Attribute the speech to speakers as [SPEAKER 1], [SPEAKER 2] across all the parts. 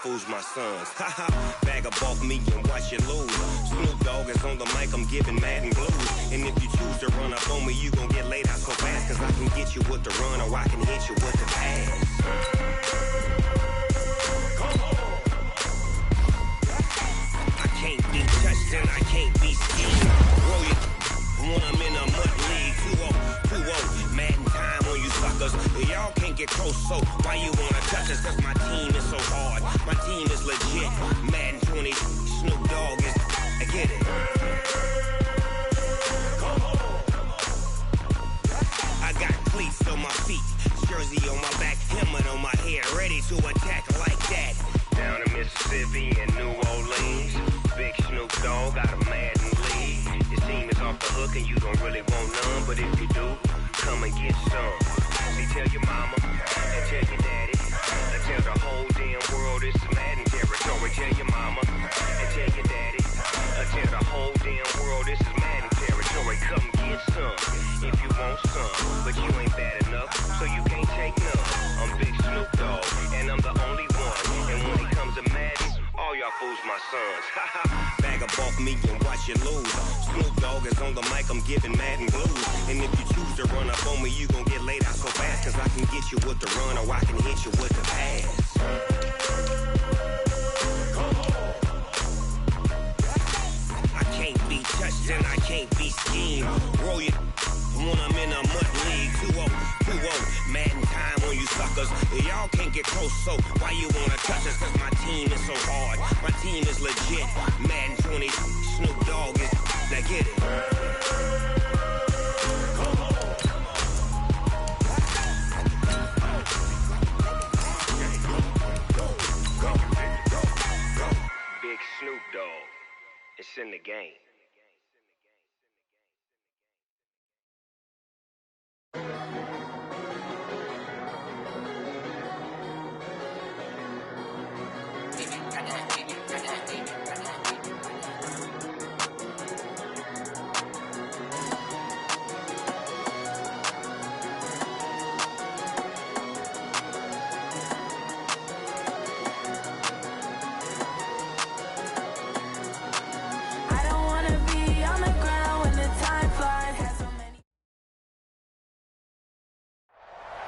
[SPEAKER 1] Fools my sons. Haha, bag a bulk me and watch you lose. Snoop Dogg is on the mic, I'm giving Madden blues. And if you choose to run up on me, you gon' get laid out so fast. Cause I can get you with the run or I can hit you with the pass. Come on. I can't be touched and I can't be schemed. Roll you when I'm in a mud league. 2-0, Madden time on you suckers. Y'all can't get close, so why you wanna touch us? Cause my team is so hard. My team is legit. Madden 20, Snoop Dogg is. I get it. Come on. I got cleats on my feet, jersey on my back, helmet on my head, ready to attack like that. Down in Mississippi and New Orleans, big Snoop Dogg got a Madden league. Your team is off the hook and you don't really want none, but if you do, come and get some. See, tell your mama and tell your daddy. Tell the whole damn world it's Madden territory. Tell your mama and tell your daddy. Tell the whole damn world this is Madden territory. Come get some if you want some, but you ain't bad enough, so you can't take none. I'm Big Snoop Dogg, and I'm the only one. And when it comes to Madden, all y'all fools my sons. Bag a bulk me and watch you lose. Snoop Dogg is on the mic, I'm giving Madden blues. And if you choose to run up on me, you gon' get laid out so fast. Cause I can get you with the run or I can hit you with the pass. I can't be touched and I can't be schemed. Roll you when I'm in a mud league. 2-0, Madden time on you suckers. Y'all can't get close, so why you wanna touch us? Cause my team is so hard. My team is legit. Madden 20, Snoop Dogg is. Now get it. Big Snoop Dogg. It's in the game.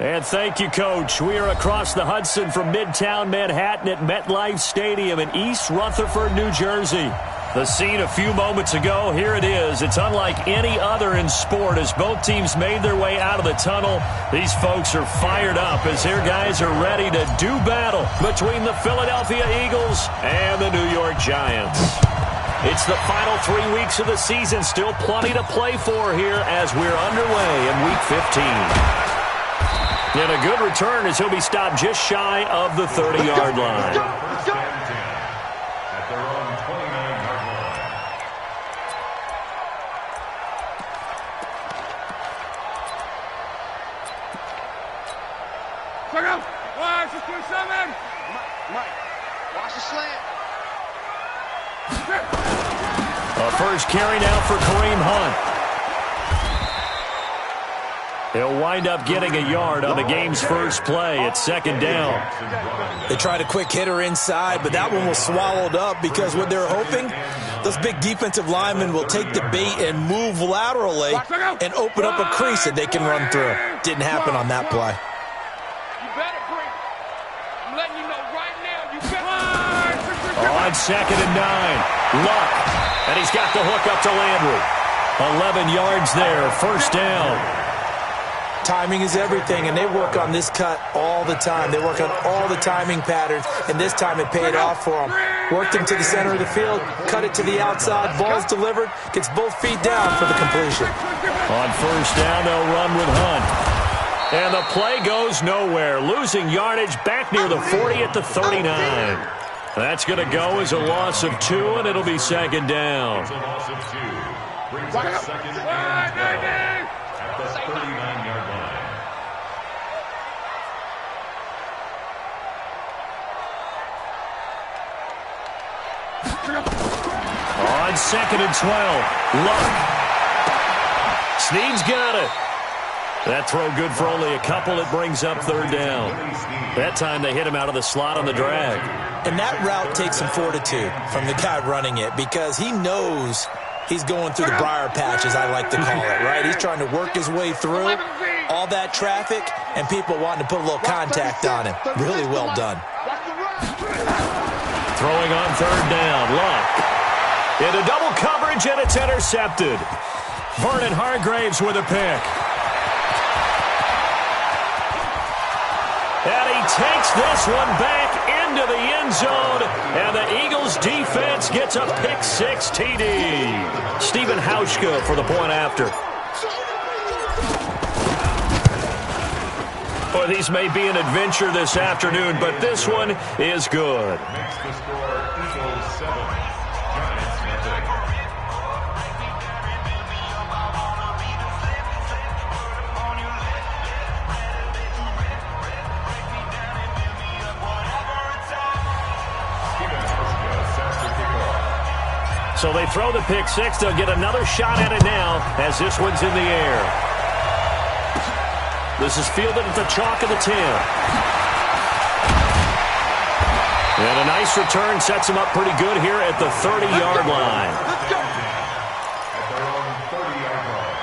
[SPEAKER 2] And thank you, Coach. We are across the Hudson from Midtown Manhattan at MetLife Stadium in East Rutherford, New Jersey. The scene a few moments ago, here it is. It's unlike any other in sport as both teams made their way out of the tunnel. These folks are fired up as their guys are ready to do battle between the Philadelphia Eagles and the New York Giants. It's the final 3 weeks of the season. Still plenty to play for here as we're underway in Week 15. And a good return as he'll be stopped just shy of the 30-yard line.
[SPEAKER 3] At their own 29-yard line.
[SPEAKER 4] Check out. Watch the 27.
[SPEAKER 5] Mike, watch the slant.
[SPEAKER 2] A first carry now for Kareem Hunt. He'll wind up getting a yard on the game's first play. It's second down.
[SPEAKER 6] They tried a quick hitter inside, but that one was swallowed up because what they're hoping, those big defensive linemen will take the bait and move laterally and open up a crease that they can run through. Didn't happen on that play.
[SPEAKER 4] You better bring. I'm letting you know right now. You better.
[SPEAKER 2] On second and 9, Luck. And he's got the hook up to Landry. 11 yards there, first down.
[SPEAKER 6] Timing is everything, and they work on this cut all the time. They work on all the timing patterns, and this time it paid off for them. Worked him to the center of the field, cut it to the outside, ball's delivered, gets both feet down for the completion.
[SPEAKER 2] On first down, they'll run with Hunt. And the play goes nowhere, losing yardage back near the 40 at the 39. That's going to go as a loss of 2, and it'll be second down.
[SPEAKER 3] It's a loss of 2. Brings up second and 12 at the 39-yard line.
[SPEAKER 2] On second and 12, Luck. Snead's got it. That throw good for only a couple. It brings up third down. That time they hit him out of the slot on the drag.
[SPEAKER 6] And that route takes some fortitude from the guy running it because he knows he's going through the briar patch, as I like to call it, right? He's trying to work his way through all that traffic and people wanting to put a little contact on him. Really well done.
[SPEAKER 2] Throwing on third down, Luck. Into double coverage, and it's intercepted. Vernon Hargraves with a pick. And he takes this one back into the end zone, and the Eagles defense gets a pick-6 TD. Stephen Hauschka for the point after. Well, these may be an adventure this afternoon, but this one is good.
[SPEAKER 3] Makes the score Eagles 7, Giants nothing.
[SPEAKER 2] So they throw the pick-6. They'll get another shot at it now as this one's in the air. This is fielded at the chalk of the 10. And a nice return sets him up pretty good here at the 30-yard line.
[SPEAKER 3] At their own 30-yard line.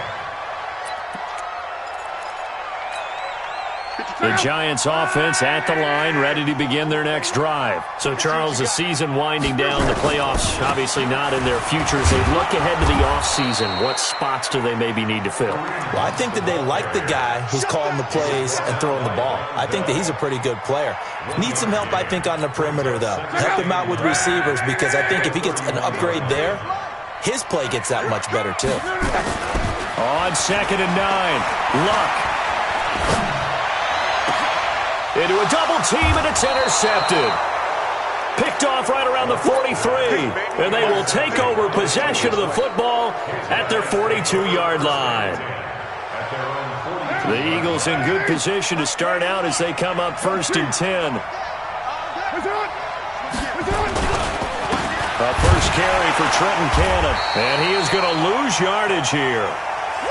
[SPEAKER 2] The Giants offense at the line, ready to begin their next drive. So, Charles, the season winding down, the playoffs obviously not in their futures. They look ahead to the offseason. What spots do they maybe need to fill?
[SPEAKER 6] Well, I think that they like the guy who's calling the plays and throwing the ball. I think that he's a pretty good player. Needs some help, I think, on the perimeter, though. Help him out with receivers because I think if he gets an upgrade there, his play gets that much better, too.
[SPEAKER 2] On 2nd and 9, Luck. Into a double team, and it's intercepted. Picked off right around the 43, and they will take over possession of the football at their 42-yard line. The Eagles in good position to start out as they come up 1st and 10. A first carry for Trenton Cannon, and he is going to lose yardage here.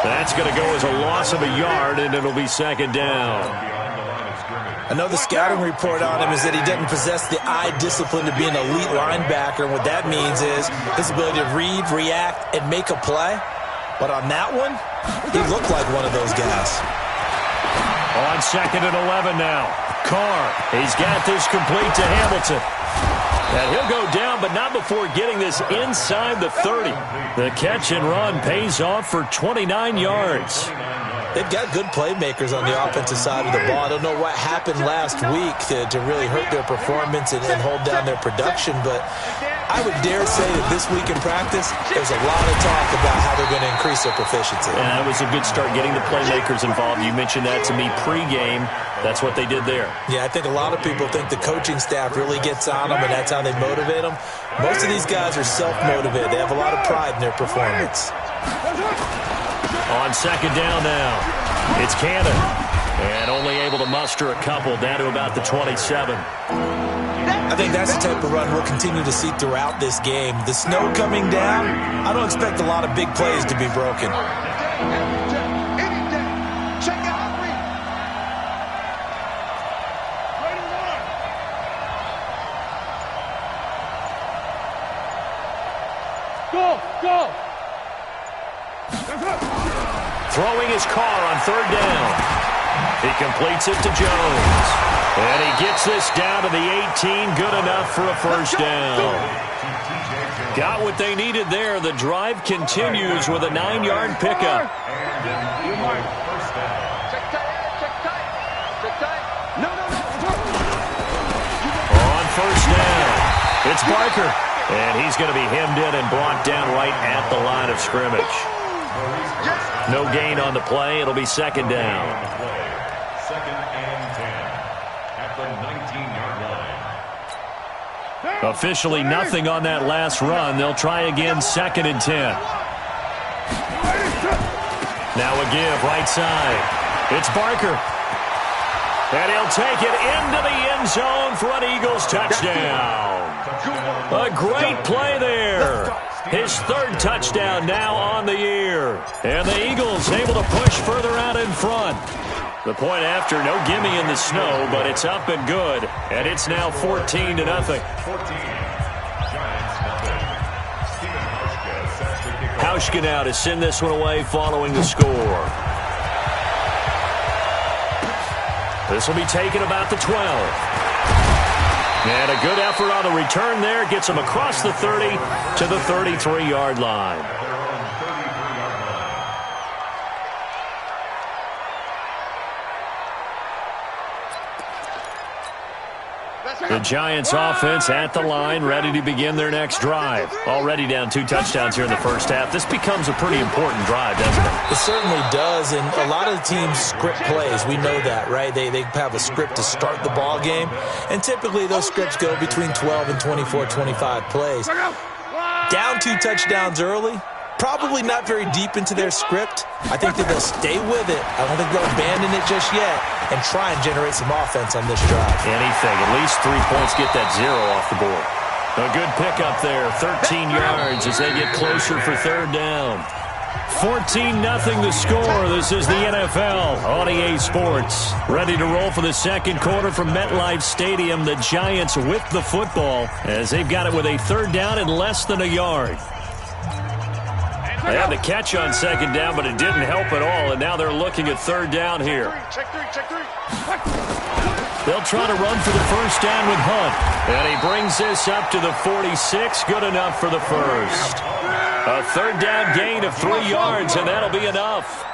[SPEAKER 2] That's going to go as a loss of a yard, and it'll be 2nd down.
[SPEAKER 6] I know the scouting report on him is that he doesn't possess the eye discipline to be an elite linebacker, and what that means is his ability to read, react, and make a play. But on that one, he looked like one of those guys.
[SPEAKER 2] On 2nd and 11 now. Carr, he's got this complete to Hamilton. And he'll go down, but not before getting this inside the 30. The catch and run pays off for 29 yards.
[SPEAKER 6] They've got good playmakers on the offensive side of the ball. I don't know what happened last week to really hurt their performance and hold down their production, but I would dare say that this week in practice, there's a lot of talk about how they're going to increase their proficiency.
[SPEAKER 2] And that was a good start, getting the playmakers involved. You mentioned that to me pregame. That's what they did there.
[SPEAKER 6] Yeah, I think a lot of people think the coaching staff really gets on them, and that's how they motivate them. Most of these guys are self-motivated. They have a lot of pride in their performance.
[SPEAKER 2] On 2nd down now, it's Cannon. And only able to muster a couple down to about the 27.
[SPEAKER 6] I think that's the type of run we'll continue to see throughout this game. The snow coming down, I don't expect a lot of big plays to be broken.
[SPEAKER 4] Go!
[SPEAKER 2] Throwing his Carr on 3rd down. He completes it to Jones. And he gets this down to the 18. Good enough for a first down. Got what they needed there. The drive continues with a 9-yard pickup. On 1st down, it's Barker. And he's going to be hemmed in and brought down right at the line of scrimmage. No gain on the play. It'll be 2nd down.
[SPEAKER 3] 2nd and 10 at the 19-yard line.
[SPEAKER 2] Officially nothing on that last run. They'll try again 2nd and 10. Now a give right side. It's Barker. And he'll take it into the end zone for an Eagles touchdown. A great play there. His 3rd touchdown now on the year. And the Eagles able to push further out in front. The point after, no gimme in the snow, but it's up and good. And it's now 14-0.
[SPEAKER 3] 14.
[SPEAKER 2] Hauschka now to send this one away following the score. This will be taken about the 12. And a good effort on the return there. Gets him across the 30 to the 33-yard line. The Giants offense at the line, ready to begin their next drive. Already down 2 touchdowns here in the first half. This becomes a pretty important drive, doesn't it?
[SPEAKER 6] It certainly does, and a lot of the teams script plays. We know that, right? They have a script to start the ball game, and typically those scripts go between 12 and 24, 25 plays. Down 2 touchdowns early, probably not very deep into their script. I think that they'll stay with it. I don't think they'll abandon it just yet and try and generate some offense on this drive.
[SPEAKER 2] Anything. At least 3 points, get that 0 off the board. A good pickup there. 13 yards as they get closer for third down. 14-0 the score. This is the NFL on EA Sports. Ready to roll for the second quarter from MetLife Stadium. The Giants with the football as they've got it with a third down and less than a yard. They had the catch on second down, but it didn't help at all, and now they're looking at third down here.
[SPEAKER 5] Check three.
[SPEAKER 2] They'll try to run for the first down with Hunt, and he brings this up to the 46. Good enough for the first. A third down gain of 3 yards, and that'll be enough.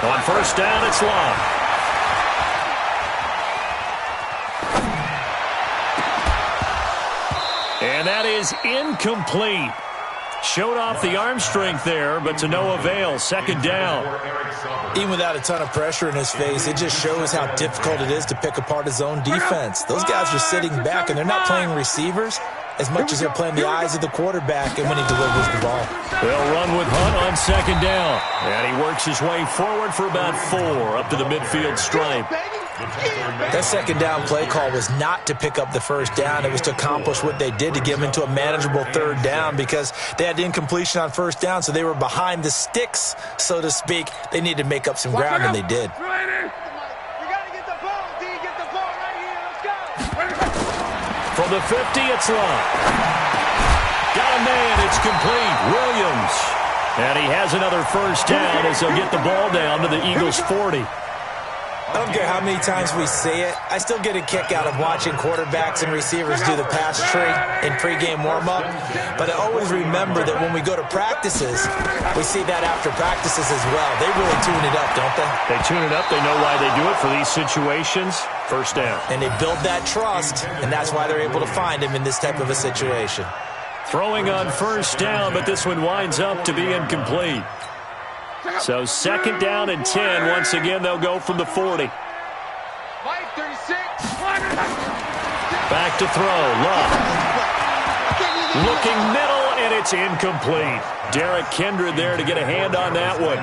[SPEAKER 2] On first down, it's Long. And that is incomplete. Showed off the arm strength there, but to no avail. Second down.
[SPEAKER 6] Even without a ton of pressure in his face, it just shows how difficult it is to pick apart his own defense. Those guys are sitting back, and they're not playing receivers as much as they're playing the eyes of the quarterback and when he delivers the ball.
[SPEAKER 2] They'll run with Hunt on second down. And he works his way forward for about 4 up to the midfield stripe.
[SPEAKER 6] That second down play call was not to pick up the first down. It was to accomplish what they did, to get them into a manageable third down, because they had incompletion on first down, so they were behind the sticks, so to speak. They needed to make up some ground, and they did.
[SPEAKER 5] You gotta get the ball, D. Get the ball right here. Let's go.
[SPEAKER 2] From the 50, it's Long. Got a man. It's complete. Williams. And he has another first down as they'll get the ball down to the Eagles' 40.
[SPEAKER 6] I don't care how many times we say it, I still get a kick out of watching quarterbacks and receivers do the pass tree in pregame warm-up. But I always remember that when we go to practices, we see that after practices as well. They really tune it up, don't they?
[SPEAKER 2] They tune it up. They know why they do it for these situations. First down.
[SPEAKER 6] And they build that trust, and that's why they're able to find him in this type of a situation.
[SPEAKER 2] Throwing on first down, but this one winds up to be incomplete. So second down and 10. Once again, they'll go from the 40. Back to throw. Love. Looking middle, and it's incomplete. Derek Kindred there to get a hand on that one.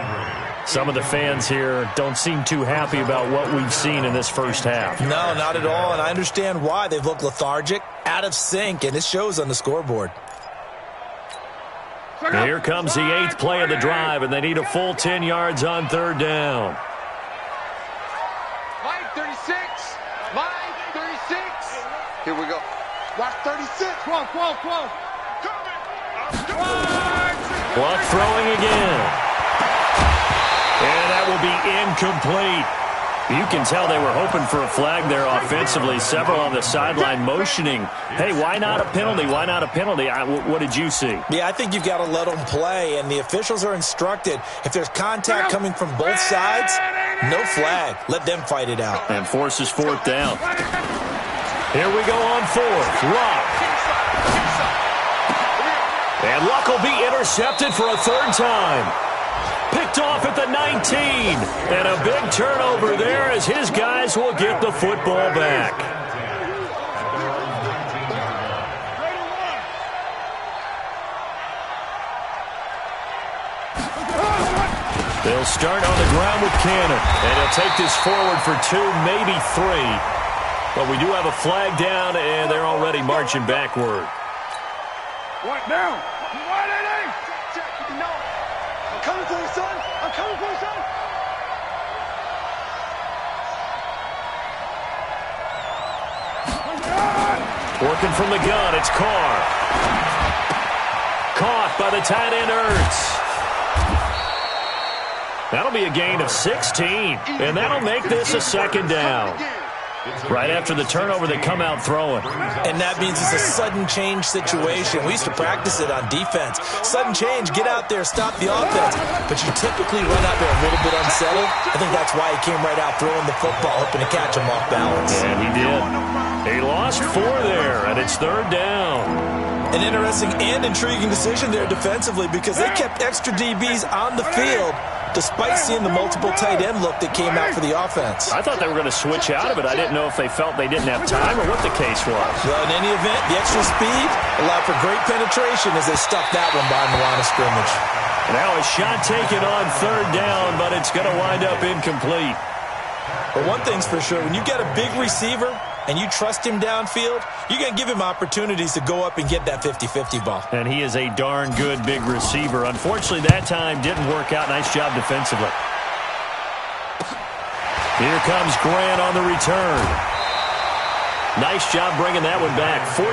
[SPEAKER 2] Some of the fans here don't seem too happy about what we've seen in this first half.
[SPEAKER 6] No, not at all, and I understand why. They've looked lethargic, out of sync, and it shows on the scoreboard.
[SPEAKER 2] And here comes the 8th play of the drive, and they need a full 10 yards on third down.
[SPEAKER 4] Line 36. Line 36.
[SPEAKER 5] Here we go. Watch 36.
[SPEAKER 4] Come on.
[SPEAKER 2] Clock throwing again. And that will be incomplete. You can tell they were hoping for a flag there offensively. Several on the sideline motioning. Hey, why not a penalty? Why not a penalty? What did you see?
[SPEAKER 6] Yeah, I think you've got to let them play, and the officials are instructed. If there's contact coming from both sides, no flag. Let them fight it out.
[SPEAKER 2] And forces fourth down. Here we go on fourth. Luck. And Luck will be intercepted for a third time. Picked off at the 19. And a big turnover there as his guys will get the football back. They'll start on the ground with Cannon. And he'll take this forward for 2, maybe 3. But we do have a flag down, and they're already marching backward.
[SPEAKER 4] What now?
[SPEAKER 5] Check. I'm coming for you, son. I'm coming for you, son.
[SPEAKER 2] Working from the gun, it's Carr. Caught by the tight end, Ertz. That'll be a gain of 16, and that'll make this a second down. Right after the turnover, they come out throwing.
[SPEAKER 6] And that means it's a sudden change situation. We used to practice it on defense. Sudden change, get out there, stop the offense. But you typically run out there a little bit unsettled. I think that's why he came right out throwing the football, hoping to catch him off balance.
[SPEAKER 2] And he did. He lost 4 there, and it's third down.
[SPEAKER 6] An interesting and intriguing decision there defensively because they kept extra DBs on the field despite seeing the multiple tight end look that came out for the offense.
[SPEAKER 2] I thought they were going to switch out of it. I didn't know if they felt they didn't have time or what the case was.
[SPEAKER 6] Well, in any event, the extra speed allowed for great penetration as they stuffed that one behind the line of scrimmage.
[SPEAKER 2] Now a shot taken on third down, but it's going to wind up incomplete.
[SPEAKER 6] But one thing's for sure, when you get a big receiver and you trust him downfield, you're going to give him opportunities to go up and get that 50-50 ball.
[SPEAKER 2] And he is a darn good big receiver. Unfortunately, that time didn't work out. Nice job defensively. Here comes Grant on the return. Nice job bringing that one back. 14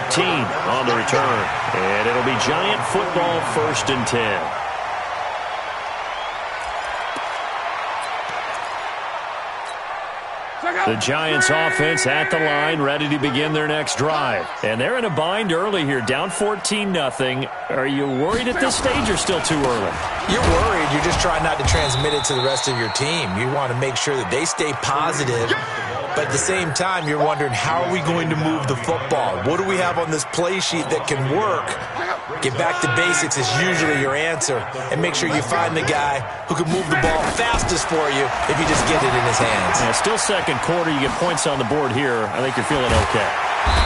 [SPEAKER 2] on the return. And it'll be Giant football, 1st and 10. The Giants offense at the line, ready to begin their next drive. And they're in a bind early here, down 14-0. Are you worried at this stage or still too early?
[SPEAKER 6] You're worried. You're just trying not to transmit it to the rest of your team. You want to make sure that they stay positive. But at the same time, you're wondering, how are we going to move the football? What do we have on this play sheet that can work? Get back to basics is usually your answer. And make sure you find the guy who can move the ball fastest for you if you just get it in his hands.
[SPEAKER 2] Yeah, still second quarter. You get points on the board here. I think you're feeling okay.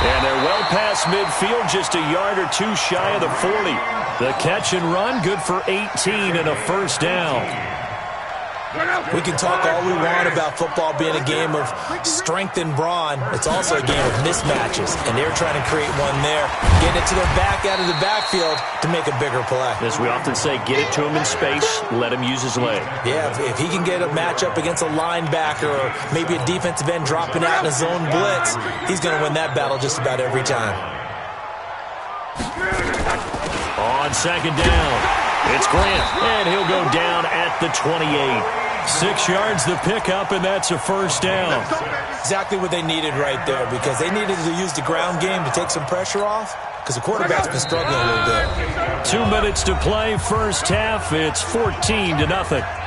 [SPEAKER 2] And they're well past midfield, just a yard or two shy of the 40. The catch and run, good for 18 and a first down.
[SPEAKER 6] We can talk all we want about football being a game of strength and brawn. It's also a game of mismatches, and they're trying to create one there, getting it to their back out of the backfield to make a bigger play.
[SPEAKER 2] As we often say, get it to him in space, let him use his leg.
[SPEAKER 6] Yeah, if he can get a matchup against a linebacker or maybe a defensive end dropping out in a zone blitz, he's going to win that battle just about every time.
[SPEAKER 2] On second down, it's Grant, and he'll go down at the 28. 6 yards the pickup, and that's a first down.
[SPEAKER 6] Exactly what they needed right there, because they needed to use the ground game to take some pressure off, because the quarterback's been struggling a little bit.
[SPEAKER 2] 2 minutes to play, first half. It's 14-0.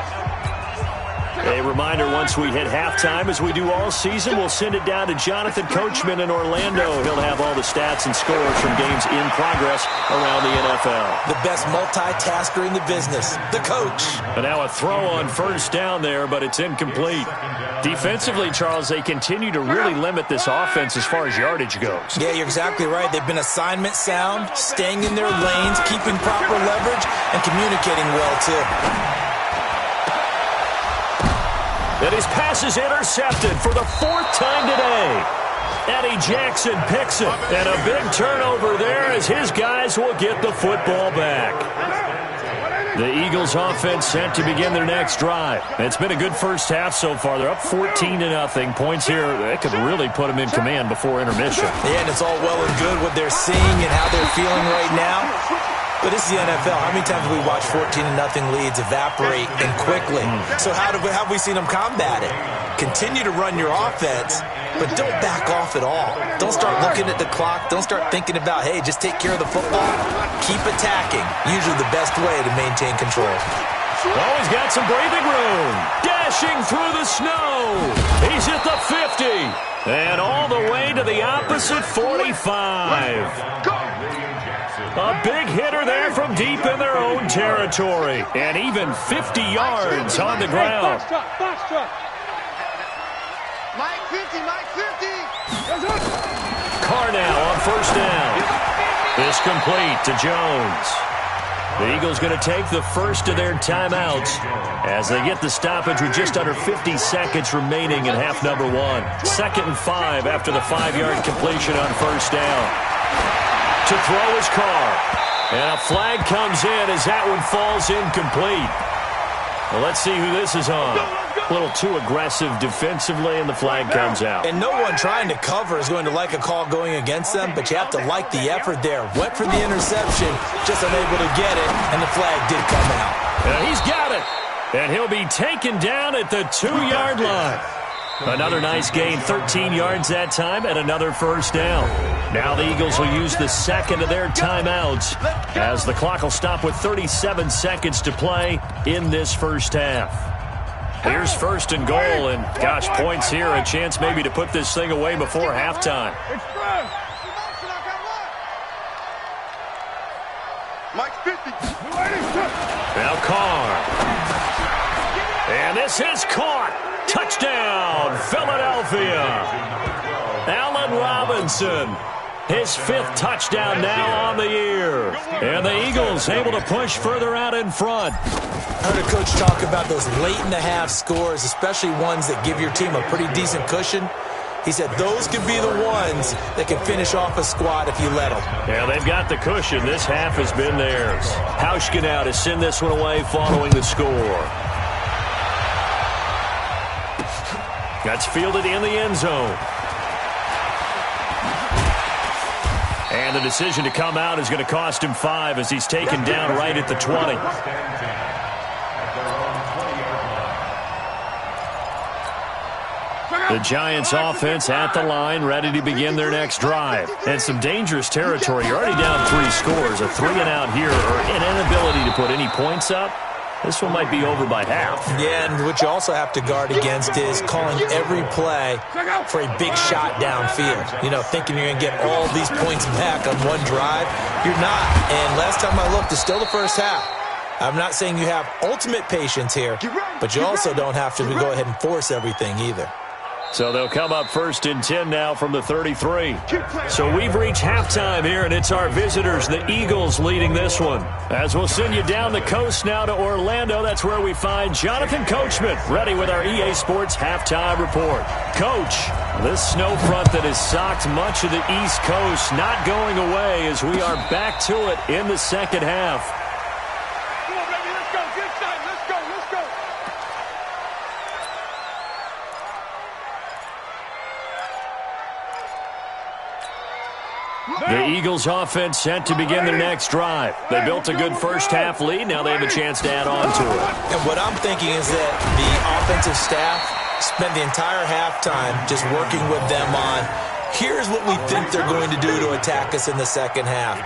[SPEAKER 2] A reminder, once we hit halftime, as we do all season, we'll send it down to Jonathan Coachman in Orlando. He'll have all the stats and scores from games in progress around the NFL.
[SPEAKER 6] The best multitasker in the business, the coach.
[SPEAKER 2] And now a throw on first down there, but it's incomplete. Defensively, Charles, they continue to really limit this offense as far as yardage goes.
[SPEAKER 6] Yeah, you're exactly right. They've been assignment sound, staying in their lanes, keeping proper leverage, and communicating well, too.
[SPEAKER 2] And his pass is intercepted for the 4th time today. Eddie Jackson picks it. And a big turnover there as his guys will get the football back. The Eagles offense set to begin their next drive. It's been a good first half so far. They're up 14-0. Points here, that could really put them in command before intermission.
[SPEAKER 6] Yeah, and it's all well and good what they're seeing and how they're feeling right now. But this is the NFL. How many times have we watched 14-0 leads evaporate and quickly? So how have we seen them combat it? Continue to run your offense, but don't back off at all. Don't start looking at the clock. Don't start thinking about, hey, just take care of the football. Keep attacking. Usually the best way to maintain control.
[SPEAKER 2] Oh, he's got some breathing room. Dashing through the snow. He's at the 50. And all the way to the opposite 45. A big hitter there from deep in their own territory. And even 50 yards on the ground.
[SPEAKER 5] Box truck. Mike 50, Mike 50.
[SPEAKER 2] Carr now on first down. This complete to Jones. The Eagles going to take the first of their timeouts as they get the stoppage with just under 50 seconds remaining in half number 1. 2nd and 5 after the 5-yard completion on first down. To throw his Carr. And a flag comes in as that one falls incomplete. Well, let's see who this is on. A little too aggressive defensively, and the flag comes out.
[SPEAKER 6] And no one trying to cover is going to like a call going against them, but you have to like the effort there. Went for the interception, just unable to get it, and the flag did come out.
[SPEAKER 2] He's got it, and he'll be taken down at the 2-yard line. Another nice gain, 13 yards that time, and another first down. Now the Eagles will use the second of their timeouts as the clock will stop with 37 seconds to play in this first half. Here's first and goal, and gosh, points here, a chance maybe to put this thing away before halftime. Now Carr. And this is caught. Touchdown, Philadelphia. Allen Robinson, his 5th touchdown now on the year. And the Eagles able to push further out in front.
[SPEAKER 6] I heard a coach talk about those late-in-the-half scores, especially ones that give your team a pretty decent cushion. He said those could be the ones that can finish off a squad if you let them.
[SPEAKER 2] Yeah, they've got the cushion. This half has been theirs. Hauschka now to send this one away following the score. That's fielded in the end zone. And the decision to come out is going to cost him 5 as he's taken down right at the 20. The Giants offense at the line, ready to begin their next drive. And some dangerous territory. You're already down 3 scores. A 3-and-out here, or an inability to put any points up. This one might be over by half.
[SPEAKER 6] Yeah, and what you also have to guard against is calling every play for a big shot downfield. You know, thinking you're going to get all these points back on one drive. You're not. And last time I looked, it's still the first half. I'm not saying you have ultimate patience here, but you also don't have to go ahead and force everything either.
[SPEAKER 2] So they'll come up first and 10 now from the 33. So we've reached halftime here, and it's our visitors, the Eagles, leading this one. As we'll send you down the coast now to Orlando, that's where we find Jonathan Coachman, ready with our EA Sports halftime report. Coach, this snow front that has socked much of the East Coast not going away as we are back to it in the second half.
[SPEAKER 5] Come on, baby, let's go. Get excited. Let's go. Let's go.
[SPEAKER 2] The Eagles offense set to begin their next drive. They built a good first half lead. Now they have a chance to add on to it.
[SPEAKER 6] And what I'm thinking is that the offensive staff spent the entire halftime just working with them on, here's what we think they're going to do to attack us in the second half.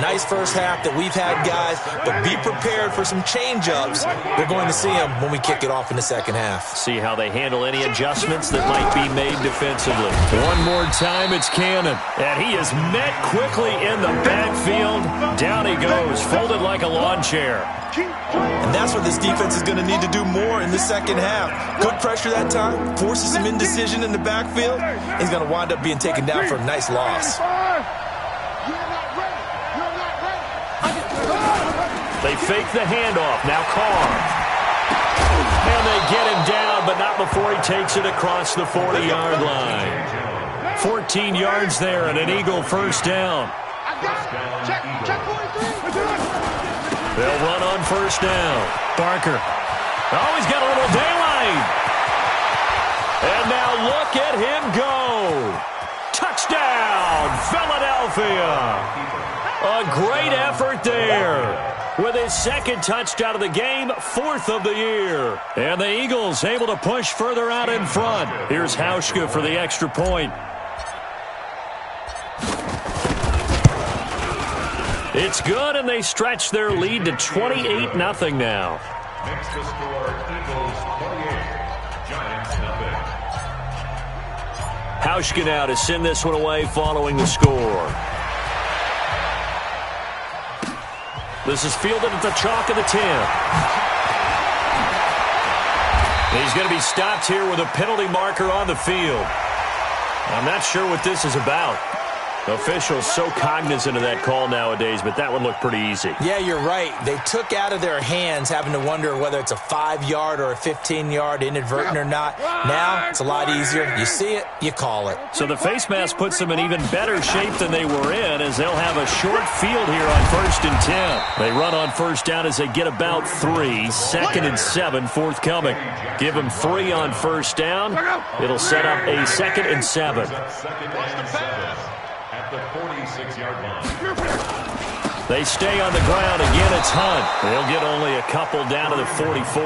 [SPEAKER 6] Nice first half that we've had, guys, but be prepared for some change-ups. We're going to see them when we kick it off in the second half.
[SPEAKER 2] See how they handle any adjustments that might be made defensively. One more time, it's Cannon. And he is met quickly in the backfield. Down he goes, folded like a lawn chair.
[SPEAKER 6] And that's what this defense is going to need to do more in the second half. Good pressure that time, forces some indecision in the backfield. He's going to wind up being taken down for a nice loss.
[SPEAKER 2] They fake the handoff. Now Carr. And they get him down, but not before he takes it across the 40-yard line. 14 yards there and an Eagle first down. They'll run on first down. Barker. Oh, he's got a little daylight. And now look at him go. Touchdown, Philadelphia. A great effort there. With his second touchdown of the game, 4th of the year. And the Eagles able to push further out in front. Here's Hauschka for the extra point. It's good, and they stretch their lead to 28-0 now.
[SPEAKER 3] Next to score, Eagles 28, Giants nothing.
[SPEAKER 2] Hauschka now to send this one away following the score. This is fielded at the chalk of the 10. He's going to be stopped here with a penalty marker on the field. I'm not sure what this is about. Officials so cognizant of that call nowadays, but that would look pretty easy.
[SPEAKER 6] Yeah, you're right. They took out of their hands having to wonder whether it's a 5-yard or a 15-yard inadvertent or not. Now, it's a lot easier. You see it, you call it.
[SPEAKER 2] So the face mask puts them in even better shape than they were in, as they'll have a short field here on 1st and 10. They run on first down as they get about 3. 2nd and 7 forthcoming. Give them 3 on first down. It'll set up a 2nd and 7.
[SPEAKER 3] At the 46-yard line.
[SPEAKER 2] They stay on the ground. Again, it's Hunt. They'll get only a couple down to the 44.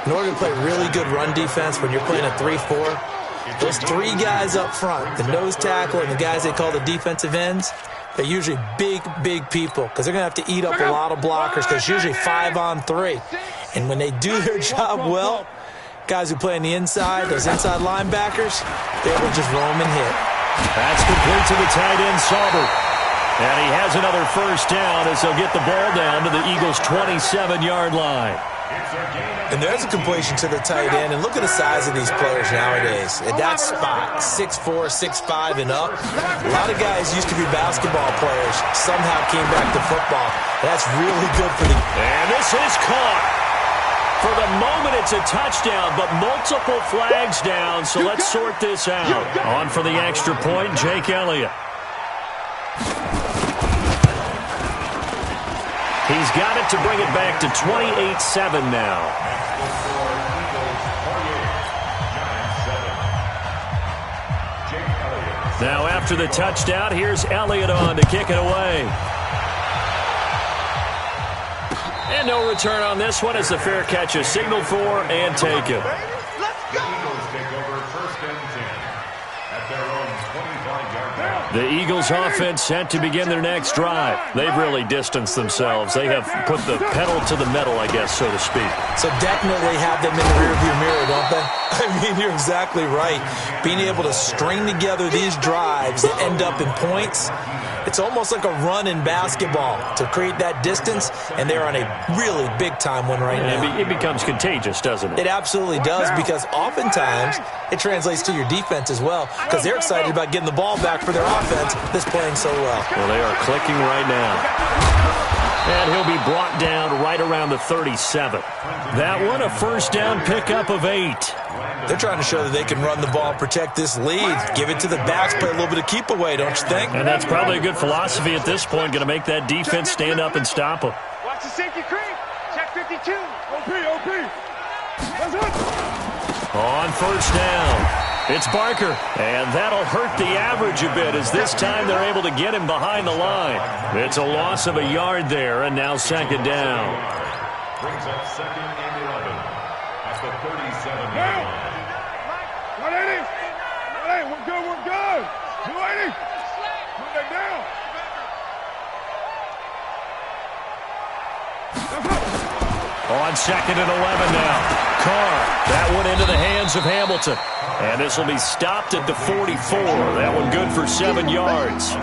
[SPEAKER 6] In order to play really good run defense when you're playing a 3-4, those 3 guys up front, the nose tackle and the guys they call the defensive ends, they're usually big, big people because they're going to have to eat up a lot of blockers because it's usually 5 on 3. And when they do their job well, guys who play on the inside, those inside linebackers, they're able to just roam and hit.
[SPEAKER 2] That's complete to the tight end, Sauber. And he has another first down as they'll get the ball down to the Eagles' 27-yard line.
[SPEAKER 6] And there's a completion to the tight end. And look at the size of these players nowadays. At that spot, 6'4", 6'5", and up. A lot of guys used to be basketball players. Somehow came back to football. That's really good for the...
[SPEAKER 2] And this is caught. For the moment, it's a touchdown, but multiple flags down, so let's sort this out. On for the extra point, Jake Elliott. He's got it to bring it back to 28-7 now. Now after the touchdown, here's Elliott on to kick it away. And no return on this one as the fair catch is signaled for and taken.
[SPEAKER 3] The Eagles take over 1st and 10 at their own 25-yard line.
[SPEAKER 2] The Eagles offense set to begin their next drive. They've really distanced themselves. They have put the pedal to the metal, I guess, so to speak.
[SPEAKER 6] So definitely have them in the rearview mirror, don't they? I mean, you're exactly right. Being able to string together these drives that end up in points, it's almost like a run in basketball to create that distance, and they're on a really big-time one right now.
[SPEAKER 2] It becomes contagious, doesn't it?
[SPEAKER 6] It absolutely does, because oftentimes it translates to your defense as well, because they're excited about getting the ball back for their offense that's playing so well.
[SPEAKER 2] Well, they are clicking right now. And he'll be brought down right around the 37. That one, a first down pickup of 8.
[SPEAKER 6] They're trying to show that they can run the ball, protect this lead, give it to the backs, play a little bit of keep away, don't you think?
[SPEAKER 2] And that's probably a good philosophy at this point, going to make that defense stand up and stop them.
[SPEAKER 5] Watch the safety creep. Check 52.
[SPEAKER 4] OP. That's it.
[SPEAKER 2] On first down, it's Barker, and that'll hurt the average a bit as this time they're able to get him behind the line. It's a loss of a yard there, and now 2nd down.
[SPEAKER 3] Brings up 2nd and 11 at the 37-yard line.
[SPEAKER 4] 180. Hey, we're good. 280. Put that down.
[SPEAKER 2] On 2nd and 11 now. Carr, that one into the hands of Hamilton. And this will be stopped at the 44. That one good for 7 yards.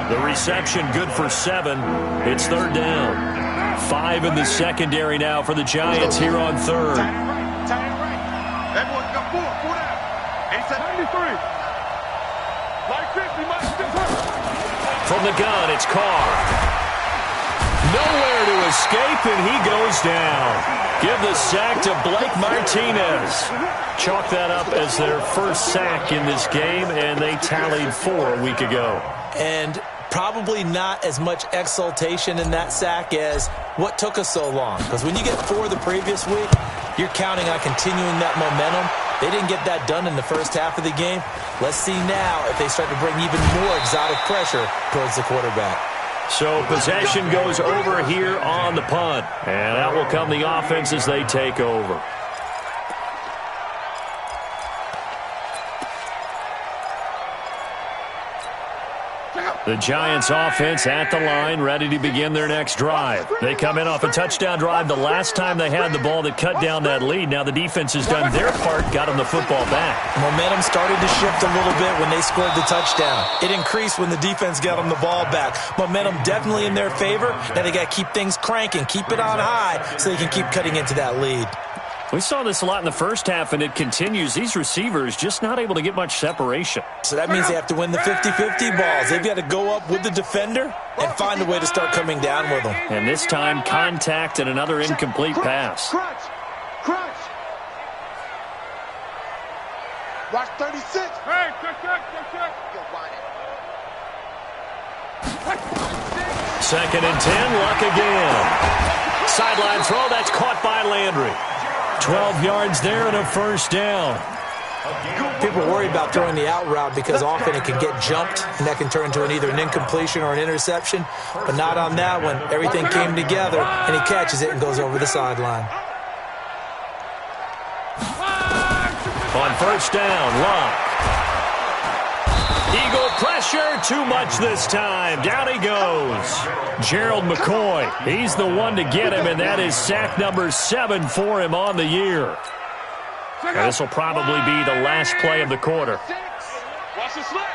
[SPEAKER 2] The reception good for 7. It's 3rd down. 5 in the secondary now for the Giants here on 3rd.
[SPEAKER 5] Tight end right. Everyone got 4 down.
[SPEAKER 4] 93. Like 50, Mike.
[SPEAKER 2] From the gun, it's Carr. Nowhere to escape, and he goes down. Give the sack to Blake Martinez. Chalk that up as their first sack in this game, and they tallied 4 a week ago.
[SPEAKER 6] And probably not as much exultation in that sack as what took us so long. Because when you get 4 the previous week, you're counting on continuing that momentum. They didn't get that done in the first half of the game. Let's see now if they start to bring even more exotic pressure towards the quarterback.
[SPEAKER 2] So possession goes over here on the punt. And out will come the offense as they take over. The Giants offense at the line, ready to begin their next drive. They come in off a touchdown drive the last time they had the ball that cut down that lead. Now the defense has done their part, got them the football back.
[SPEAKER 6] Momentum started to shift a little bit when they scored the touchdown. It increased when the defense got them the ball back. Momentum definitely in their favor. Now they got to keep things cranking, keep it on high so they can keep cutting into that lead.
[SPEAKER 2] We saw this a lot in the first half, and it continues. These receivers just not able to get much separation.
[SPEAKER 6] So that means they have to win the 50-50 balls. They've got to go up with the defender and find a way to start coming down with them.
[SPEAKER 2] And this time, contact and another incomplete pass.
[SPEAKER 5] Crunch. Watch 36.
[SPEAKER 4] Hey, check.
[SPEAKER 2] Second and 10, Luck again. Sideline throw, that's caught by Landry. 12 yards there and a first down.
[SPEAKER 6] People worry about throwing the out route because often it can get jumped, and that can turn into either an incompletion or an interception, but not on that one. Everything came together, and he catches it and goes over the sideline.
[SPEAKER 2] On first down, Luck. Eagle pressure, too much this time. Down he goes. Gerald McCoy, he's the one to get him, and that is sack number 7 for him on the year. And this will probably be the last play of the quarter.
[SPEAKER 4] Watch the slant.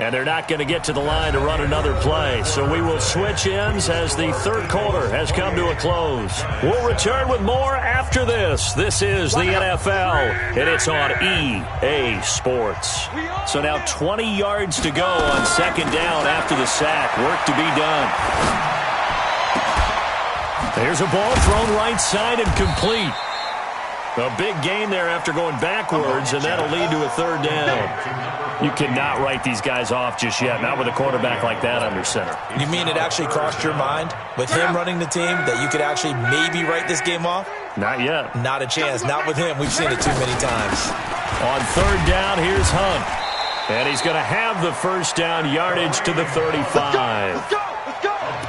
[SPEAKER 2] And they're not going to get to the line to run another play. So we will switch ends as the third quarter has come to a close. We'll return with more after this. This is the NFL, and it's on EA Sports. So now 20 yards to go on second down after the sack. Work to be done. There's a ball thrown right side and complete. A big gain there after going backwards, and that'll lead to a third down. You cannot write these guys off just yet, not with a quarterback like that under center.
[SPEAKER 6] You mean it actually crossed your mind with him running the team that you could actually maybe write this game off?
[SPEAKER 2] Not yet.
[SPEAKER 6] Not a chance. Not with him. We've seen it too many times.
[SPEAKER 2] On third down, here's Hunt. And he's going to have the first down yardage to the 35.
[SPEAKER 5] Let's go.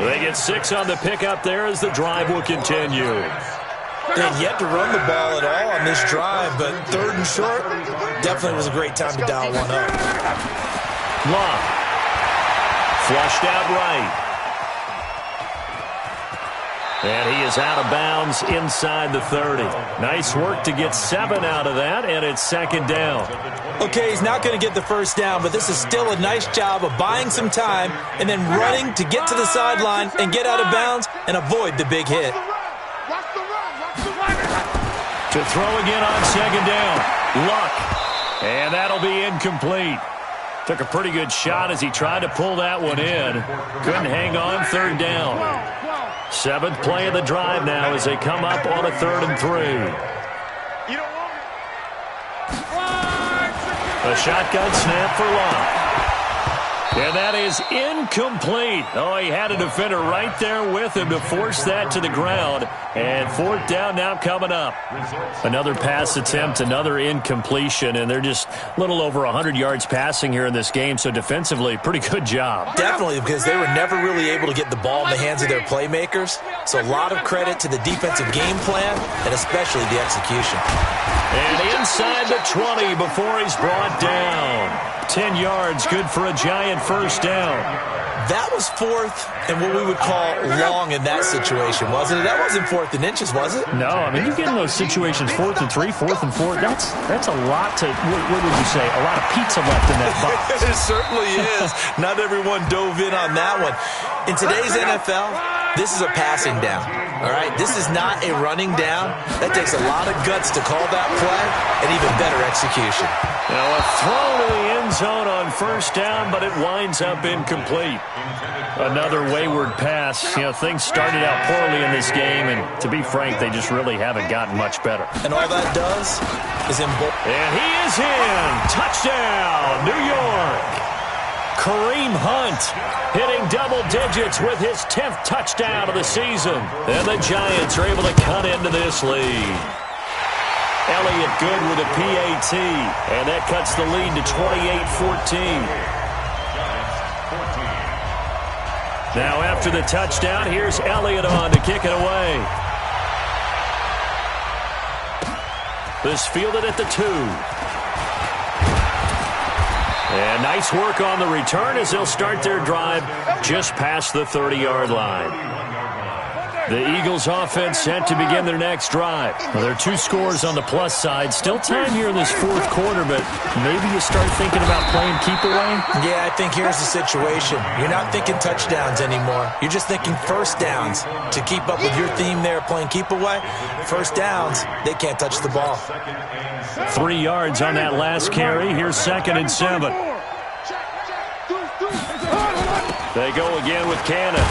[SPEAKER 2] They get 6 on the pickup there as the drive will continue.
[SPEAKER 6] They had yet to run the ball at all on this drive, but third and short, definitely was a great time to dial one up.
[SPEAKER 2] Luck. Flushed out right. And he is out of bounds inside the 30. Nice work to get 7 out of that, and it's second down.
[SPEAKER 6] Okay, he's not going to get the first down, but this is still a nice job of buying some time and then running to get to the sideline and get out of bounds and avoid the big hit.
[SPEAKER 2] To throw again on second down. Luck. And that'll be incomplete. Took a pretty good shot as he tried to pull that one in. Couldn't hang on third down. 7th play of the drive now as they come up on a 3rd and 3. A shotgun snap for Luck. And that is incomplete. Oh, he had a defender right there with him to force that to the ground. And 4th down now coming up. Another pass attempt, another incompletion, and they're just a little over 100 yards passing here in this game. So defensively, pretty good job.
[SPEAKER 6] Definitely, because they were never really able to get the ball in the hands of their playmakers. So a lot of credit to the defensive game plan and especially the execution.
[SPEAKER 2] And inside the 20 before he's brought down. 10 yards, good for a giant first down.
[SPEAKER 6] That was 4th and what we would call long in that situation, wasn't it? That wasn't 4th and inches, was it?
[SPEAKER 2] No, I mean, you get in those situations 4th and 3, 4th and 4. That's a lot to, what would you say, a lot of pizza left in that box.
[SPEAKER 6] It certainly is. Not everyone dove in on that one. In today's NFL, this is a passing down, all right? This is not a running down. That takes a lot of guts to call that play and even better execution.
[SPEAKER 2] Now a throw to the end zone on first down, but it winds up incomplete. Another wayward pass. You know, things started out poorly in this game, and to be frank, they just really haven't gotten much better.
[SPEAKER 6] And all that does is
[SPEAKER 2] and he is in. Touchdown, New York. Kareem Hunt hitting double digits with his 10th touchdown of the season. And the Giants are able to cut into this lead. Elliott good with a PAT, and that cuts the lead to 28-14. Now after the touchdown, here's Elliott on to kick it away. This fielded at the 2. And nice work on the return as they'll start their drive just past the 30-yard line. The Eagles offense set to begin their next drive. Well, there are 2 scores on the plus side. Still time here in this 4th quarter, but maybe you start thinking about playing keep away?
[SPEAKER 6] Yeah, I think here's the situation. You're not thinking touchdowns anymore. You're just thinking first downs. To keep up with your theme there, playing keep away, first downs, they can't touch the ball.
[SPEAKER 2] 3 yards on that last carry. Here's 2nd and 7. They go again with Cannon.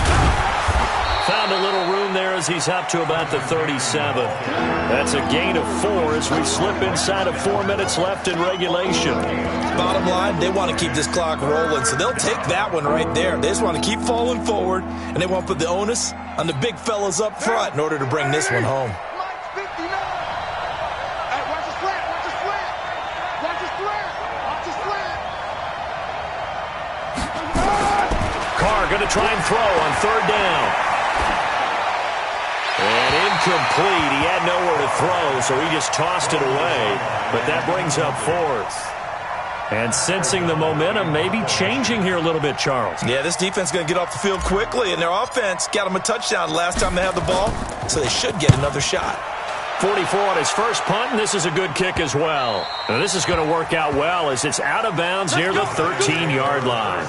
[SPEAKER 2] Found a little room there as he's up to about the 37. That's a gain of 4 as we slip inside of 4 minutes left in regulation.
[SPEAKER 6] Bottom line, they want to keep this clock rolling, so they'll take that one right there. They just want to keep falling forward, and they want to put the onus on the big fellas up front in order to bring this one home.
[SPEAKER 2] Carr going to try and throw on 3rd down. And incomplete. He had nowhere to throw, so he just tossed it away. But that brings up 4th. And sensing the momentum, maybe changing here a little bit, Charles.
[SPEAKER 6] Yeah, this defense is going to get off the field quickly, and their offense got them a touchdown last time they had the ball, so they should get another shot.
[SPEAKER 2] 44 on his first punt, and this is a good kick as well. Now, this is going to work out well as it's out of bounds near the 13-yard line.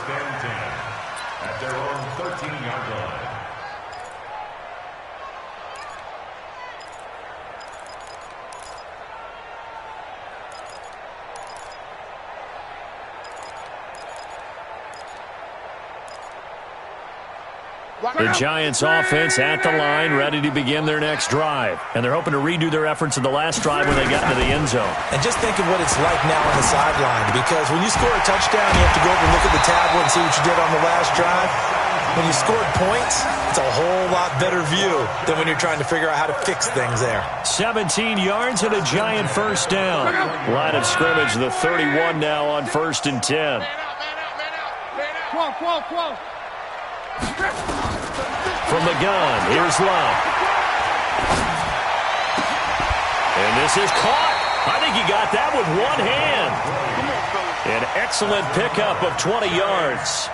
[SPEAKER 3] At their own 13-yard line.
[SPEAKER 2] The Giants offense at the line, ready to begin their next drive. And they're hoping to redo their efforts in the last drive when they got into the end zone.
[SPEAKER 6] And just think of what it's like now on the sideline, because when you score a touchdown, you have to go over and look at the tablet and see what you did on the last drive. When you scored points, it's a whole lot better view than when you're trying to figure out how to fix things there.
[SPEAKER 2] 17 yards and a Giant first down. Line of scrimmage, the 31 now on 1st and 10. From the gun, here's Love. And this is caught. I think he got that with one hand. An excellent pickup of 20 yards.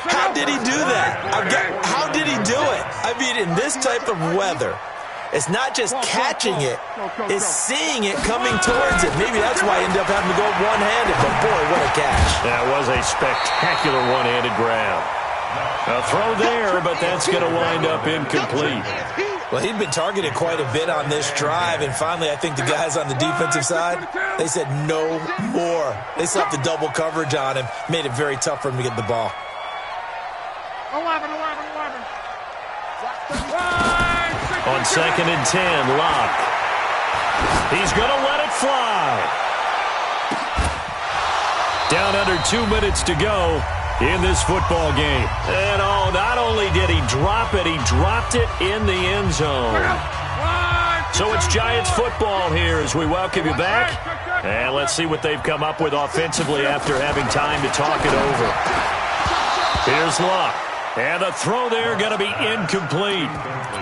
[SPEAKER 6] How did he do that? How did he do it? I mean, in this type of weather, it's not just catching it, it's seeing it coming towards it. Maybe that's why he ended up having to go one-handed, but boy, what a catch.
[SPEAKER 2] That was a spectacular one-handed grab. A throw there, but that's going to wind up incomplete.
[SPEAKER 6] Well, he'd been targeted quite a bit on this drive, and finally I think the guys on the defensive side, they said no more. They slapped the double coverage on him, made it very tough for him to get the ball.
[SPEAKER 4] 11.
[SPEAKER 2] On 2nd and 10, Locke. He's going to let it fly. Down under 2 minutes to go in this football game. And not only did he drop it, he dropped it in the end zone. So it's Giants football here as we welcome you back. And let's see what they've come up with offensively after having time to talk it over. Here's Locke. And the throw there going to be incomplete.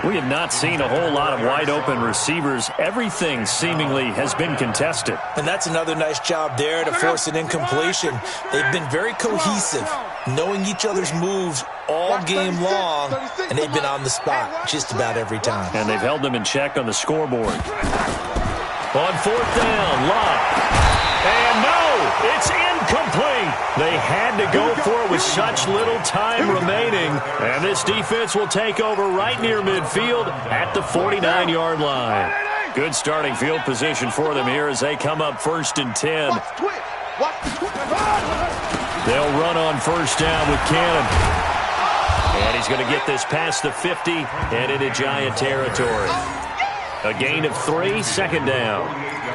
[SPEAKER 2] We have not seen a whole lot of wide-open receivers. Everything seemingly has been contested.
[SPEAKER 6] And that's another nice job there to force an incompletion. They've been very cohesive, knowing each other's moves all game long, and they've been on the spot just about every time.
[SPEAKER 2] And they've held them in check on the scoreboard. On 4th down, Locke. And no, it's incomplete. They had to go for it with such little time remaining. And this defense will take over right near midfield at the 49-yard line. Good starting field position for them here as they come up 1st and 10. They'll run on 1st down with Cannon. And he's going to get this past the 50 and into Giant territory. A gain of 3, 2nd down.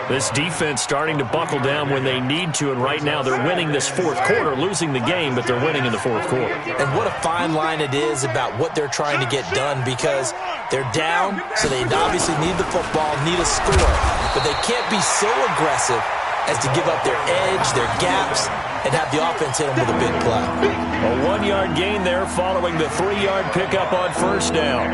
[SPEAKER 2] This defense starting to buckle down when they need to, and right now they're winning this 4th quarter, losing the game, but they're winning in the 4th quarter.
[SPEAKER 6] And what a fine line it is about what they're trying to get done, because they're down, so they obviously need the football, need a score, but they can't be so aggressive as to give up their edge, their gaps, and have the offense hit them with a big play.
[SPEAKER 2] A 1-yard gain there following the 3-yard pickup on 1st down.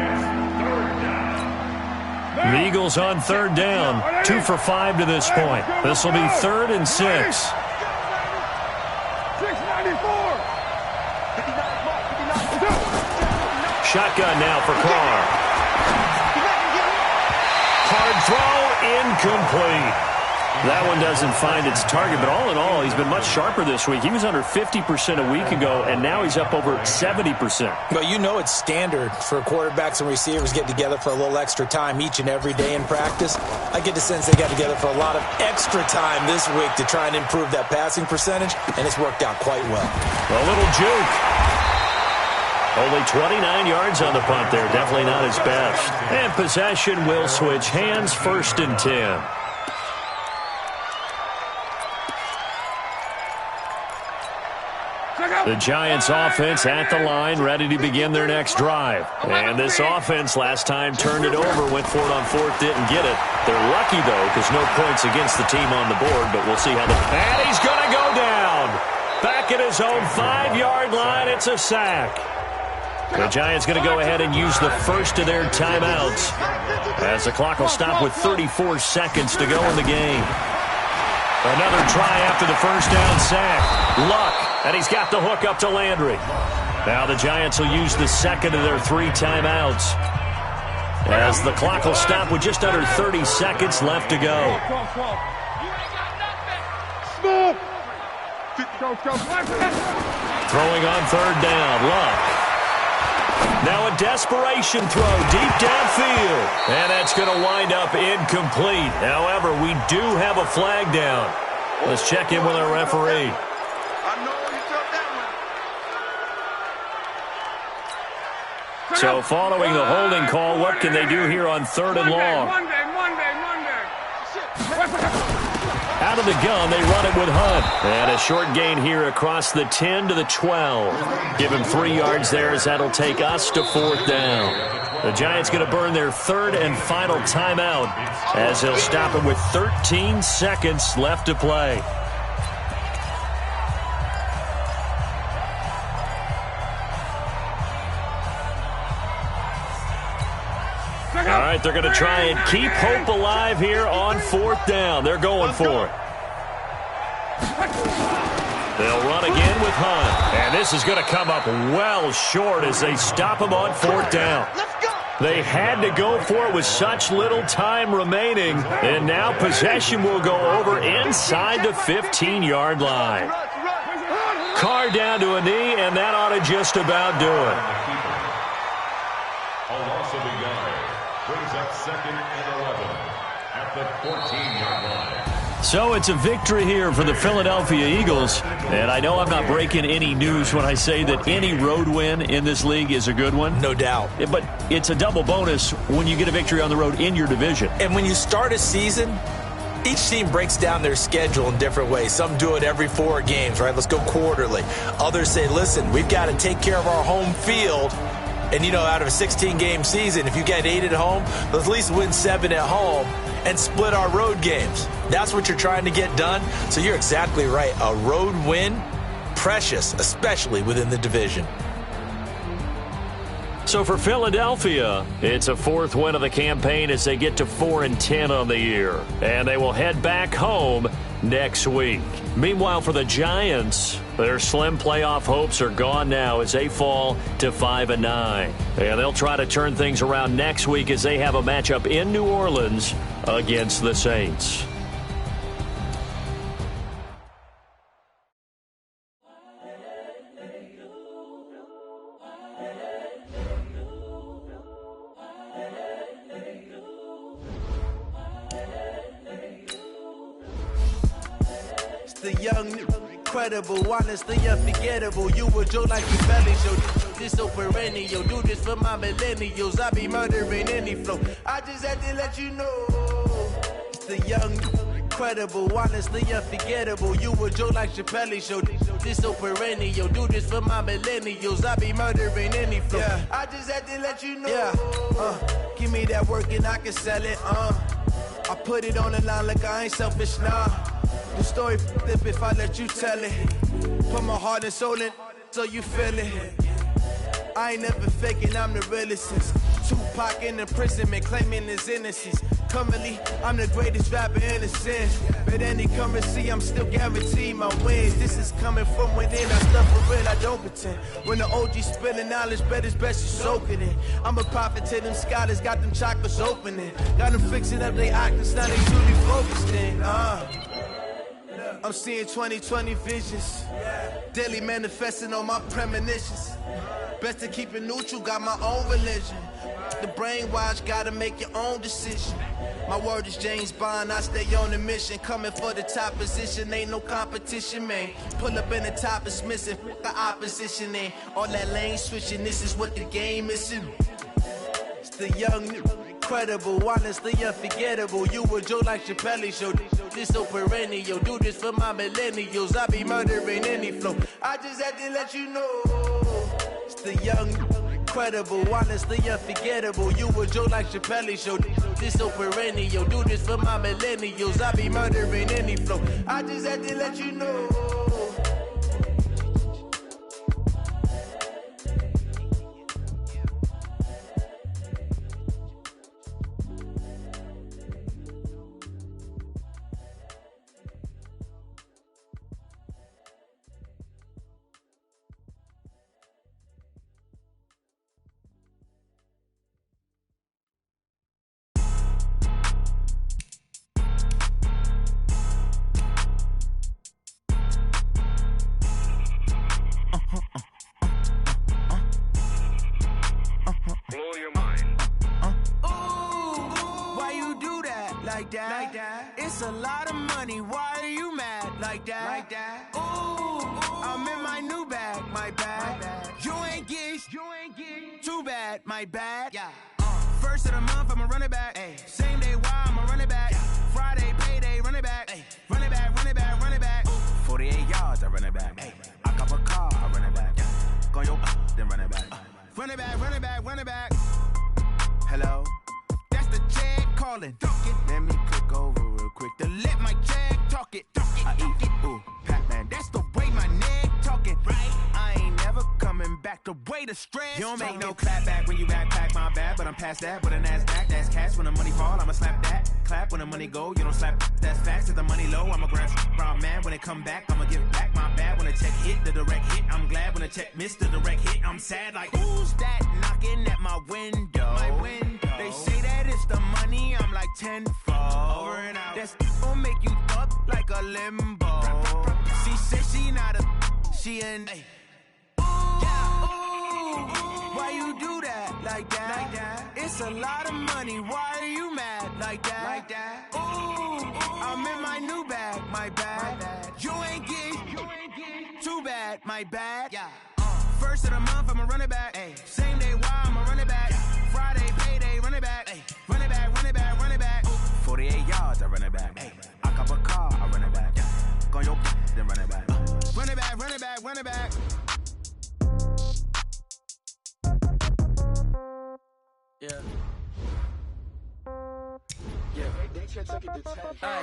[SPEAKER 2] The Eagles on 3rd down, 2 for 5 to this point. This will be 3rd and 6.
[SPEAKER 4] 694.
[SPEAKER 2] shotgun now for Carr. Hard throw, incomplete. That one doesn't find its target, but all in all, he's been much sharper this week. He was under 50% a week ago, and now he's up over 70%.
[SPEAKER 6] Well, you know it's standard for quarterbacks and receivers get together for a little extra time each and every day in practice. I get the sense they got together for a lot of extra time this week to try and improve that passing percentage, and it's worked out quite well.
[SPEAKER 2] A little juke. Only 29 yards on the punt there. Definitely not his best. And possession will switch hands, 1st and 10. The Giants offense at the line, ready to begin their next drive. And this offense last time turned it over, went for it on 4th, didn't get it. They're lucky, though, because no points against the team on the board, but we'll see how the... And he's going to go down. Back at his own 5-yard line, it's a sack. The Giants going to go ahead and use the first of their timeouts as the clock will stop with 34 seconds to go in the game. Another try after the first down sack. Luck, and he's got the hook up to Landry. Now the Giants will use the second of their 3 timeouts as the clock will stop with just under 30 seconds left to go. Throwing on 3rd down, Luck. Now a desperation throw deep downfield. And that's going to wind up incomplete. However, we do have a flag down. Let's check in with our referee. So following the holding call, what can they do here on 3rd and long?
[SPEAKER 4] Monday.
[SPEAKER 2] Out of the gun, they run it with Hunt. And a short gain here across the 10 to the 12. Give him 3 yards there as that'll take us to 4th down. The Giants going to burn their 3rd and final timeout as they'll stop it with 13 seconds left to play. All right, they're going to try and keep hope alive here on 4th down. They're going for it. They'll run again with Hunt. And this is going to come up well short as they stop him on 4th down. They had to go for it with such little time remaining. And now possession will go over inside the 15-yard line. Carr down to a knee, and that ought to just about do it.
[SPEAKER 3] A loss of a yard brings up 2nd and 11 at the 14-yard line.
[SPEAKER 2] So it's a victory here for the Philadelphia Eagles. And I know I'm not breaking any news when I say that any road win in this league is a good one.
[SPEAKER 6] No doubt.
[SPEAKER 2] But it's a double bonus when you get a victory on the road in your division.
[SPEAKER 6] And when you start a season, each team breaks down their schedule in different ways. Some do it every 4 games, right? Let's go quarterly. Others say, listen, we've got to take care of our home field. And, you know, out of a 16-game season, if you get 8 at home, let's at least win 7 at home and split our road games. That's what you're trying to get done. So you're exactly right. A road win, precious, especially within the division.
[SPEAKER 2] So for Philadelphia, it's a 4th win of the campaign as they get to 4-10 on the year. And they will head back home next week. Meanwhile, for the Giants, their slim playoff hopes are gone now as they fall to 5-9. And they'll try to turn things around next week as they have a matchup in New Orleans against the Saints.
[SPEAKER 7] The young, incredible, honestly unforgettable. You a joke like you belly show. This so perennial. Do this for my millennials. I be murdering any flow. I just had to let you know. The young, incredible, honestly unforgettable. You a joke like Chappelle show. This so perennial. Do this for my millennials. I be murdering any flow. Yeah. I just had to let you know. Yeah. Give me that work and I can sell it. I put it on the line like I ain't selfish, nah. The story flip if I let you tell it. Put my heart and soul in so you feel it. I ain't never faking, I'm the realest. Tupac in imprisonment, claiming his innocence. Currently, I'm the greatest rapper in the sin. But any currency, I'm still guaranteed my wins. This is coming from within, I stuff for real, I don't pretend. When the OG spilling knowledge, bet it's best you soak it in. I'm a prophet to them scholars, got them chakras opening. Got them fixing up they octaves, now they truly focused in. I'm seeing 2020 visions. Daily manifesting on my premonitions. Best to keep it neutral, got my own religion. The brainwash, gotta make your own decision. My word is James Bond, I stay on a mission. Coming for the top position, ain't no competition, man. Pull up in the top is missing, the opposition ain't. All that lane switching, this is what the game is. It's the young, incredible, honestly unforgettable. You a Joe like Chappelle show. This so perennial, do this for my millennials. I be murdering any flow. I just had to let you know. It's the young, incredible, honestly unforgettable. You a Joe like Chappelle show. This so perennial, do this for my millennials. I be murdering any flow. I just had to let you know. It's a lot of money, why are you mad like that? Ooh, I'm in my new bag, my bad. You ain't get too bad, my bad. Yeah. First of the month, I'ma run it back. Ay. Same day, why I'ma run it back. Yeah. Friday, payday, run it back. Ay. Run it back, run it back, run it back. 48 yards, I run it back. Ay. I cop a car, I run it back. Go yo, then run it back. Run it back, run it back, run it back. Hello? That's the check calling. Let me click over real quick to let my check talk it. I eat it, ooh, Pac-Man. That's the way my neck talking. Right? I ain't never coming back. The way the stress. You don't make no clap back when you backpack, my bad. But I'm past that with a NASDAQ. That's cash. When the money fall, I'ma slap that. Clap when the money go. You don't slap. That's facts. If the money low, I'ma grab brown man. When it come back, I'ma give back my bad. When the check hit, the direct hit. I'm glad when the check missed the direct hit. I'm sad like who's that knocking at my window? My window. They say that it's the money. I'm like tenfold. Over and out. That's gon' make you up like a limbo. She said she not a. She an. Ay. Why you do that like that? It's a lot of money. Why are you mad like that? Ooh, I'm in my new bag, my bad. You ain't get too bad, my bad. Yeah. First of the month, I'ma run it back. Ay. Same day, why I'ma run it back. Friday, payday, run it back. Ay. Run it back, run it back, run it back. 48 yards, I run it back. Ay. I cop a car, I run it back. Go yo, then run it back. Run it back, run it back, run it back. Yeah. Yeah.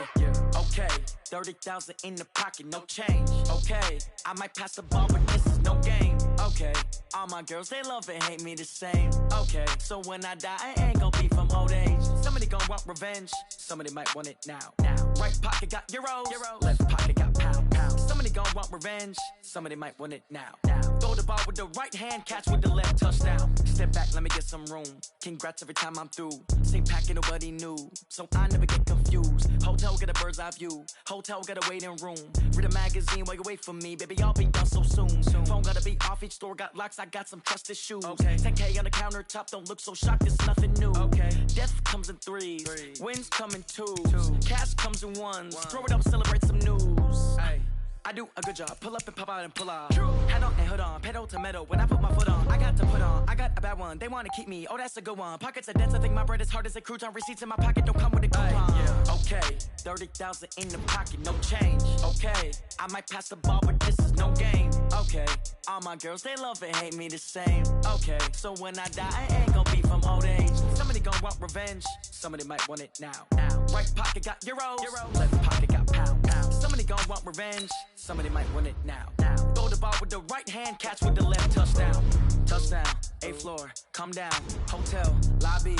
[SPEAKER 7] Yeah. Okay. 30,000 in the pocket, no change. Okay. I might pass the ball, but this is no game. Okay. All my girls, they love and hate me the same. Okay. So when I die, I ain't gon' be from old age. Somebody gon' want revenge. Somebody might want it now. Right pocket got euros. Left pocket got pound. Somebody gon' want revenge. Somebody might want it now. Throw the ball with the right hand, catch with the left, touchdown. Step back, let me get some room. Congrats every time I'm through. Same packet, nobody knew. So I never get confused. Hotel get a bird's eye view. Hotel get a waiting room. Read a magazine while you wait for me. Baby, I'll be done so soon. Phone gotta be off, each store got locks. I got some trusted shoes. Okay. 10K on the countertop, don't look so shocked, it's nothing new. Okay. Death comes in threes. Wins come in twos. Cash comes in ones. Throw it up, celebrate some news. Ay. I do a good job, pull up and pop out and pull off. Head on and hood on, pedal to metal. When I put my foot on, I got to put on. I got a bad one, they wanna keep me. Oh, that's a good one. Pockets are dense, I think my bread is hard as a crouton. Receipts in my pocket don't come with a coupon. Yeah. Okay, 30,000 in the pocket, no change. Okay, I might pass the ball, but this is no game. Okay, all my girls, they love and hate me the same. Okay, so when I die, I ain't gon' be from old age. Somebody gon' want revenge, somebody might want it now. Right pocket got euros. Left pocket got pound. Somebody gon' want revenge, somebody might want it now. Throw the ball with the right hand, catch with the left, touchdown. Touchdown, 8th floor, come down. Hotel, lobby.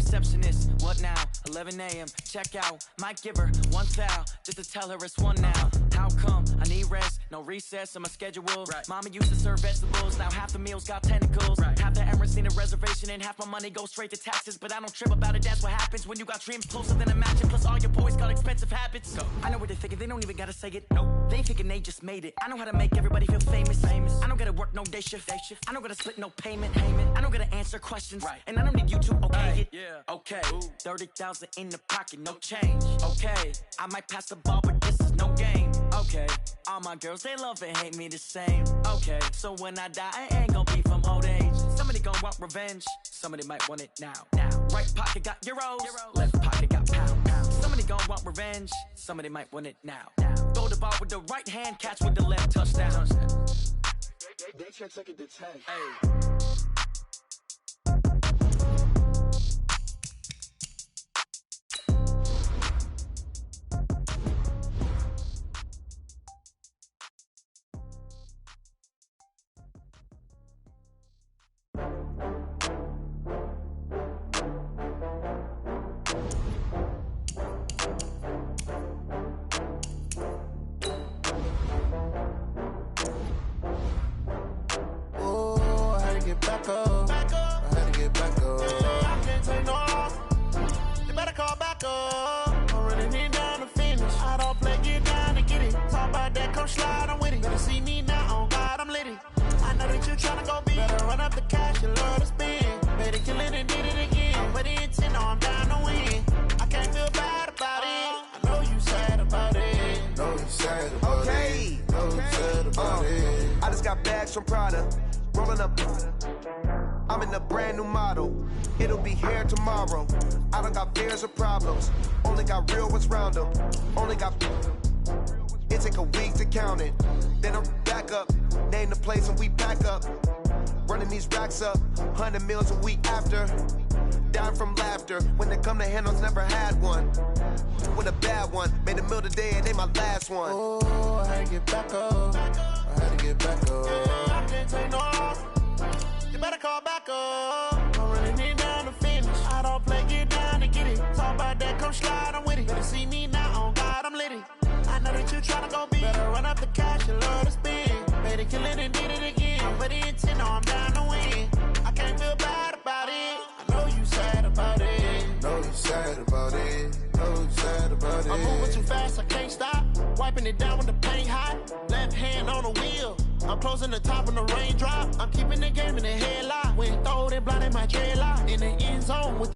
[SPEAKER 8] receptionist. What now? 11 a.m. Check out. Might give her one foul just to tell her it's one now. How come? I need rest. No recess in my schedule. Right. Mama used to serve vegetables. Now half the meals got tentacles. Right. Half the Emirates need a reservation and half my money goes straight to taxes. But I don't trip about it. That's what happens when you got dreams closer than imagine. Plus all your boys got expensive habits. Go. I know what they're thinking. They don't even gotta say it. Nope. They thinking they just made it. I know how to make everybody feel famous. I don't gotta work no day shift. I don't gotta split no payment. I don't gotta answer questions. Right. And I don't need you to okay it. Yeah. Okay. 30,000 in the pocket, no change. Okay. I might pass the ball, but this is no game. Okay. All my girls, they love and hate me the same. Okay. So when I die, I ain't gonna be from old age. Somebody gonna want revenge. Somebody might want it now. Right pocket got euros. Left pocket got pounds. Somebody gonna want revenge. Somebody might want it now. Throw the ball with the right hand, catch with the left, touchdown.
[SPEAKER 7] They check it to 10.
[SPEAKER 8] Hey.
[SPEAKER 7] Back up. I had to get back up. I can't take no loss. You better call back up. I'm running it down to finish. I don't play, get down to get it. Talk about that, come slide, I'm with it. Better see me now, on God, I'm litty. I know that you tryna go big. Better run up the cash, you love to spend. Better kill it and did it again. Put it in 10, no, I'm down to win. I can't feel bad about it. I know you sad about it.
[SPEAKER 9] Know you sad about it. Know you sad about it.
[SPEAKER 10] I just got bags from Prada. Rolling up, I'm in a brand new model. It'll be here tomorrow. I don't got fears or problems. Only got real ones round them. Only got. It take a week to count it. Then I'm back up. Name the place and we pack up. Running these racks up. 100 meals a week after. Down from laughter. When they come to handles, never had one. With a bad one. Made a meal today and they my last one.
[SPEAKER 7] Oh, I had to get back up. I had to get back up. I can't take no loss. You better call back up. I'm running it down to finish. I don't play, get down to get it. Talk about that, come slide, I'm with it. Better see me now, on God, I'm litty. I know that you tryna go big. Better run up the cash, you love to spend. Better kill it and did it again. I put it in 10, no, I'm down to win. I can't feel bad about it. I know you sad about it.
[SPEAKER 9] Know you sad about it. Know you sad about it.
[SPEAKER 7] I'm moving too fast, I can't stop. Wiping it down with the paint hot. Left hand on the wheel. I'm closing the top when the raindrop. I'm keeping the game in the headlock. When throw it blind in my dreadlock. In the end zone with